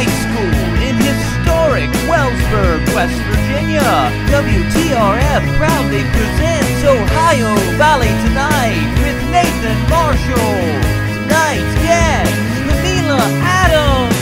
High School in historic Wellsburg, West Virginia. WTRF proudly presents Ohio Valley Tonite with Nathan Marshall. Tonight's guest, Kahmeela Adams.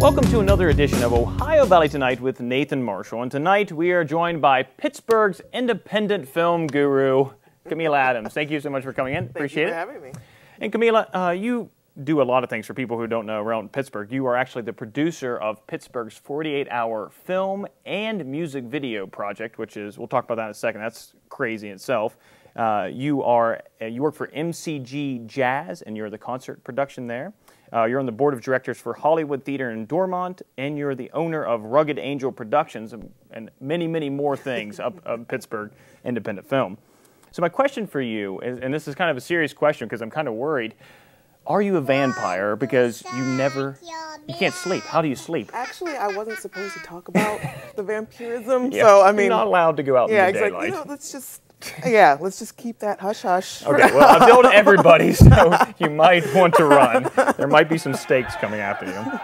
Welcome to another edition of Ohio Valley Tonite with Nathan Marshall. And tonight we are joined by Pittsburgh's independent film guru, Kahmeela Adams. Thank you so much for coming in. Appreciate it. Thank you for having me. And Kahmeela, you do a lot of things for people who don't know around Pittsburgh. You are actually the producer of Pittsburgh's 48-hour film and music video project, which is, we'll talk about that in a second. That's crazy in itself. You work for MCG Jazz, and you're the concert production there. You're on the board of directors for Hollywood Theater in Dormont, and you're the owner of Rugged Angel Productions and many, many more things of Pittsburgh independent film. So my question for you, and this is kind of a serious question because I'm kind of worried, are you a vampire because you can't sleep? How do you sleep? Actually, I wasn't supposed to talk about the vampirism, so I mean, you're not allowed to go out in the daylight. Exactly. Let's just keep that hush hush. Okay, well, I've told everybody, so you might want to run. There might be some stakes coming after you,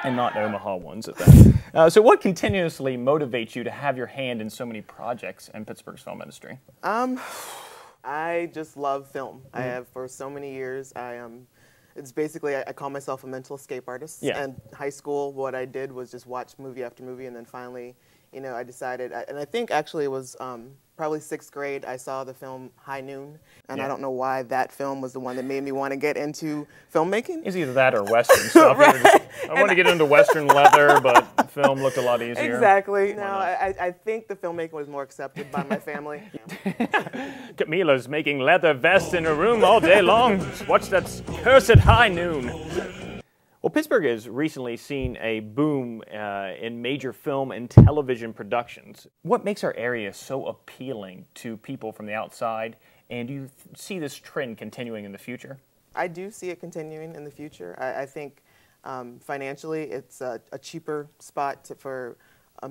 and not Omaha ones at that. So what continuously motivates you to have your hand in so many projects in Pittsburgh's film industry? I just love film. I have for so many years. It's basically, I call myself a mental escape artist. Yeah. And high school, what I did was just watch movie after movie, and then finally, I decided, and I think actually it was probably 6th grade, I saw the film High Noon, and I don't know why that film was the one that made me want to get into filmmaking. It's either that or Western stuff. Right. I want to get into Western leather, but film looked a lot easier. Exactly. No, I think the filmmaking was more accepted by my family. Kahmeela's making leather vests in her room all day long. Watch that cursed High Noon. Well, Pittsburgh has recently seen a boom in major film and television productions. What makes our area so appealing to people from the outside, and do you see this trend continuing in the future? I do see it continuing in the future. I think financially it's a cheaper spot for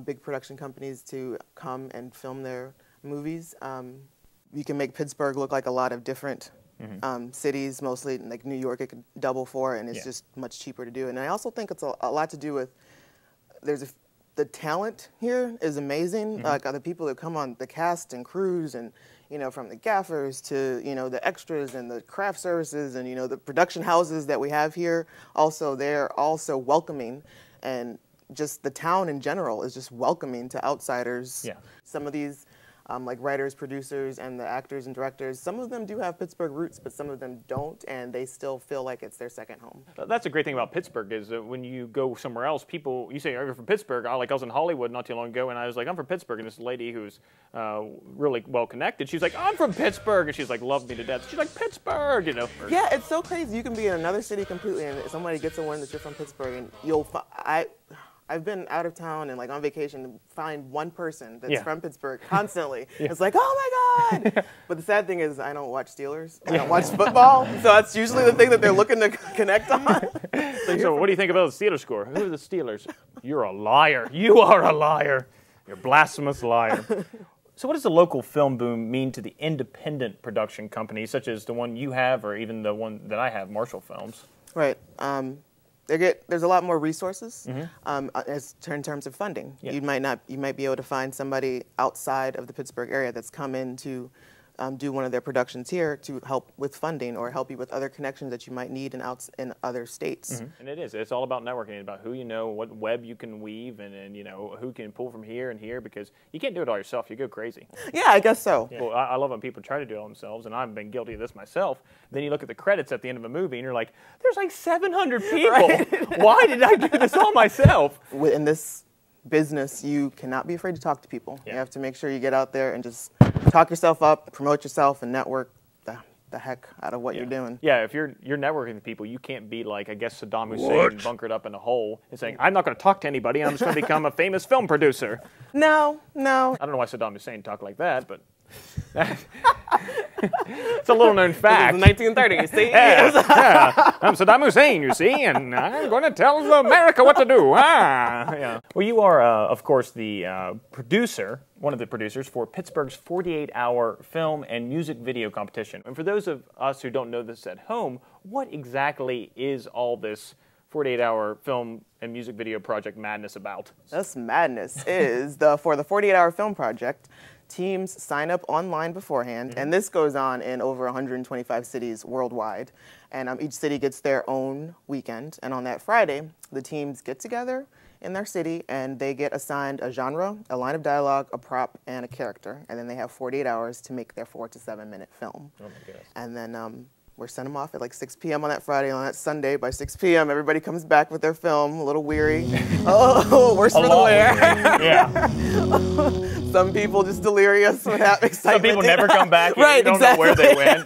big production companies to come and film their movies. You can make Pittsburgh look like a lot of different cities, mostly like New York, it could double for, and it's just much cheaper to do. And I also think it's a lot to do with the talent here is amazing. Like the people that come on the cast and crews, and from the gaffers to the extras and the craft services and the production houses that we have here. Also, they're also welcoming, and just the town in general is just welcoming to outsiders. Yeah. Some of these like writers, producers, and the actors and directors, some of them do have Pittsburgh roots, but some of them don't, and they still feel like it's their second home. That's a great thing about Pittsburgh is that when you go somewhere else, you say, are you from Pittsburgh? I was in Hollywood not too long ago, and I was like, I'm from Pittsburgh, and this lady who's really well connected, she's like, I'm from Pittsburgh, and she's like, loved me to death. She's like, Pittsburgh, Yeah, it's so crazy. You can be in another city completely, and somebody gets to learn that you're from Pittsburgh, and I've been out of town and on vacation to find one person that's from Pittsburgh constantly. It's like, oh my God. But the sad thing is I don't watch Steelers. I don't watch football. So that's usually the thing that they're looking to connect on. So what do you think about the Steelers score? Who are the Steelers? You're a liar. You are a liar. You're a blasphemous liar. So what does the local film boom mean to the independent production companies, such as the one you have or even the one that I have, Marshall Films? Right. There's a lot more resources in terms of funding. You might be able to find somebody outside of the Pittsburgh area that's come in to do one of their productions here to help with funding or help you with other connections that you might need in other states. And it's all about networking, about who you know, what web you can weave, and who can pull from here and here, because you can't do it all yourself. You go crazy. Yeah, I guess so. Yeah. Well, I love when people try to do it all themselves, and I've been guilty of this myself. Then you look at the credits at the end of a movie, and you're like, there's like 700 people. Right? Why did I do this all myself? In this business, you cannot be afraid to talk to people. You have to make sure you get out there and just talk yourself up, promote yourself, and network the heck out of what you're doing. Yeah, if you're networking with people, you can't be like, I guess, Saddam Hussein bunkered up in a hole and saying, I'm not going to talk to anybody, I'm just going to become a famous film producer. No. I don't know why Saddam Hussein talked like that, but it's a little-known fact. It was the 1930s, see? I'm Saddam Hussein, you see, and I'm going to tell America what to do. Well, you are, of course, the producer, one of the producers for Pittsburgh's 48-hour film and music video competition. And for those of us who don't know this at home, what exactly is all this 48-hour film and music video project madness about? This madness is for the 48-hour film project, teams sign up online beforehand, and this goes on in over 125 cities worldwide. And each city gets their own weekend. And on that Friday, the teams get together in their city, and they get assigned a genre, a line of dialogue, a prop, and a character. And then they have 48 hours to make their 4 to 7 minute film. Oh my goodness. And then we're sending them off at like 6 p.m. on that Friday. On that Sunday, by 6 p.m., everybody comes back with their film, a little weary. Oh, worse for the wear. Yeah. Some people just delirious with that excitement. Some people never come back. Right, You don't know where they went.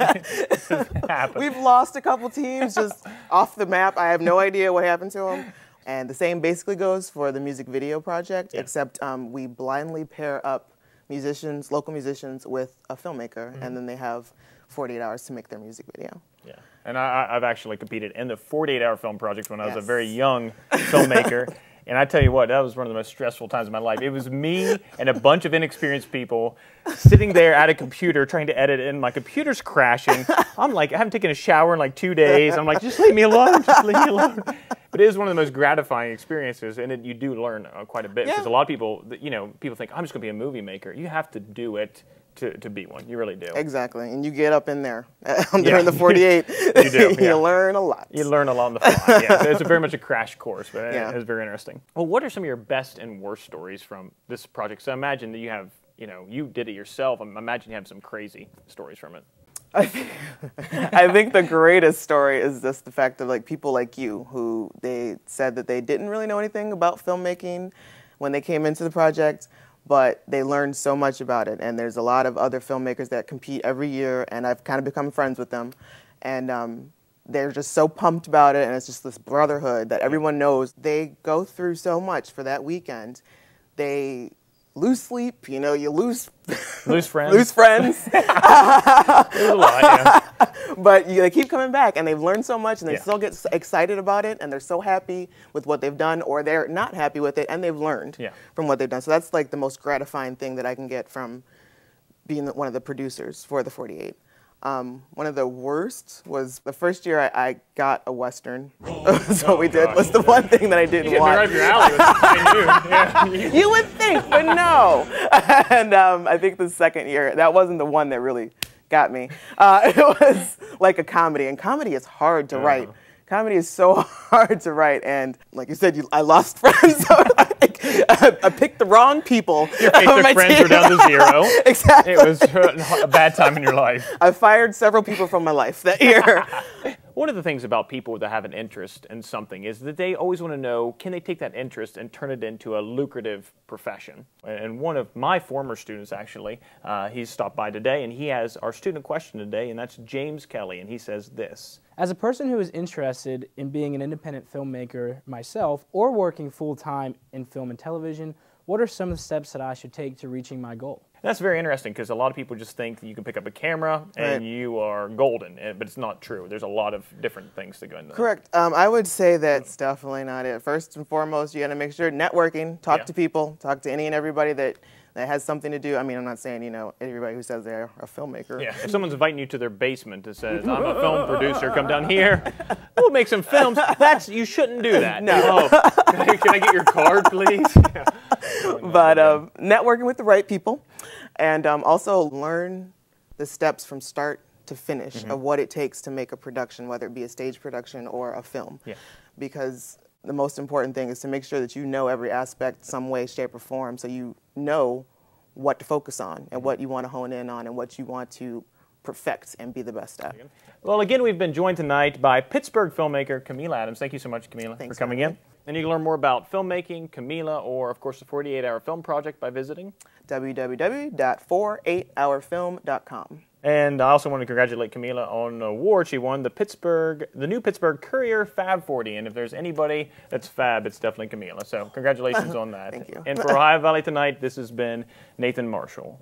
We've lost a couple teams just off the map. I have no idea what happened to them. And the same basically goes for the music video project, except we blindly pair up musicians, local musicians, with a filmmaker, and then they have 48 hours to make their music video. Yeah, and I've actually competed in the 48-hour film project when I was a very young filmmaker. And I tell you what, that was one of the most stressful times of my life. It was me and a bunch of inexperienced people sitting there at a computer trying to edit, and my computer's crashing. I'm like, I haven't taken a shower in like 2 days. I'm like, just leave me alone, just leave me alone. But it is one of the most gratifying experiences, and you do learn quite a bit, because a lot of people, people think, I'm just going to be a movie maker. You have to do it to be one. You really do. Exactly, and you get up in there during the 48. You do. You learn a lot. You learn a lot on the fly. Yeah, so it's very much a crash course, but it's very interesting. Well, what are some of your best and worst stories from this project? So imagine that you have, you did it yourself. I imagine you have some crazy stories from it. I think the greatest story is just the fact of like people like you who they said that they didn't really know anything about filmmaking when they came into the project, but they learned so much about it. And there's a lot of other filmmakers that compete every year, and I've kind of become friends with them. And they're just so pumped about it, and it's just this brotherhood that everyone knows. They go through so much for that weekend. They lose sleep, you lose friends. Lose friends. There's a lot, yeah. But they keep coming back, and they've learned so much, and they still get excited about it, and they're so happy with what they've done, or they're not happy with it, and they've learned from what they've done. So that's like the most gratifying thing that I can get from being one of the producers for the 48. One of the worst was the first year I got a Western. So we did was the one thing that I didn't watch. Right up your alley with I knew. Yeah. You would think, but no. And I think the second year, that wasn't the one that really got me. It was like a comedy, and comedy is hard to write. Comedy is so hard to write, and like you said, I lost friends. So I picked the wrong people. Your Facebook friends were down to 0. Exactly. It was a bad time in your life. I fired several people from my life that year. One of the things about people that have an interest in something is that they always want to know, can they take that interest and turn it into a lucrative profession? And one of my former students, actually, he's stopped by today, and he has our student question today, and that's Jaymes Kelly, and he says this. As a person who is interested in being an independent filmmaker myself or working full-time in film and television, what are some of the steps that I should take to reaching my goal? That's very interesting, because a lot of people just think that you can pick up a camera and you are golden, but it's not true. There's a lot of different things that go into that. Correct. I would say that's definitely not it. First and foremost, you got to make sure networking, talk to people, talk to any and everybody that has something to do. I mean, I'm not saying, everybody who says they're a filmmaker. Yeah. If someone's inviting you to their basement and says, I'm a film producer, come down here, we'll make some films. You shouldn't do that. No. Can I get your card, please? But networking with the right people, and also learn the steps from start to finish of what it takes to make a production, whether it be a stage production or a film. Yeah. Because the most important thing is to make sure that you know every aspect, some way, shape, or form, so you know what to focus on and what you want to hone in on and what you want to perfect and be the best at. Well, again, we've been joined tonight by Pittsburgh filmmaker Kahmeela Adams. Thank you so much, Kahmeela, for coming in. And you can learn more about filmmaking, Kahmeela, or, of course, the 48-Hour Film Project by visiting www.48hourfilm.com. And I also want to congratulate Kahmeela on an award. She won the new Pittsburgh Courier Fab 40. And if there's anybody that's fab, it's definitely Kahmeela. So congratulations on that. Thank you. And for Ohio Valley Tonite, this has been Nathan Marshall.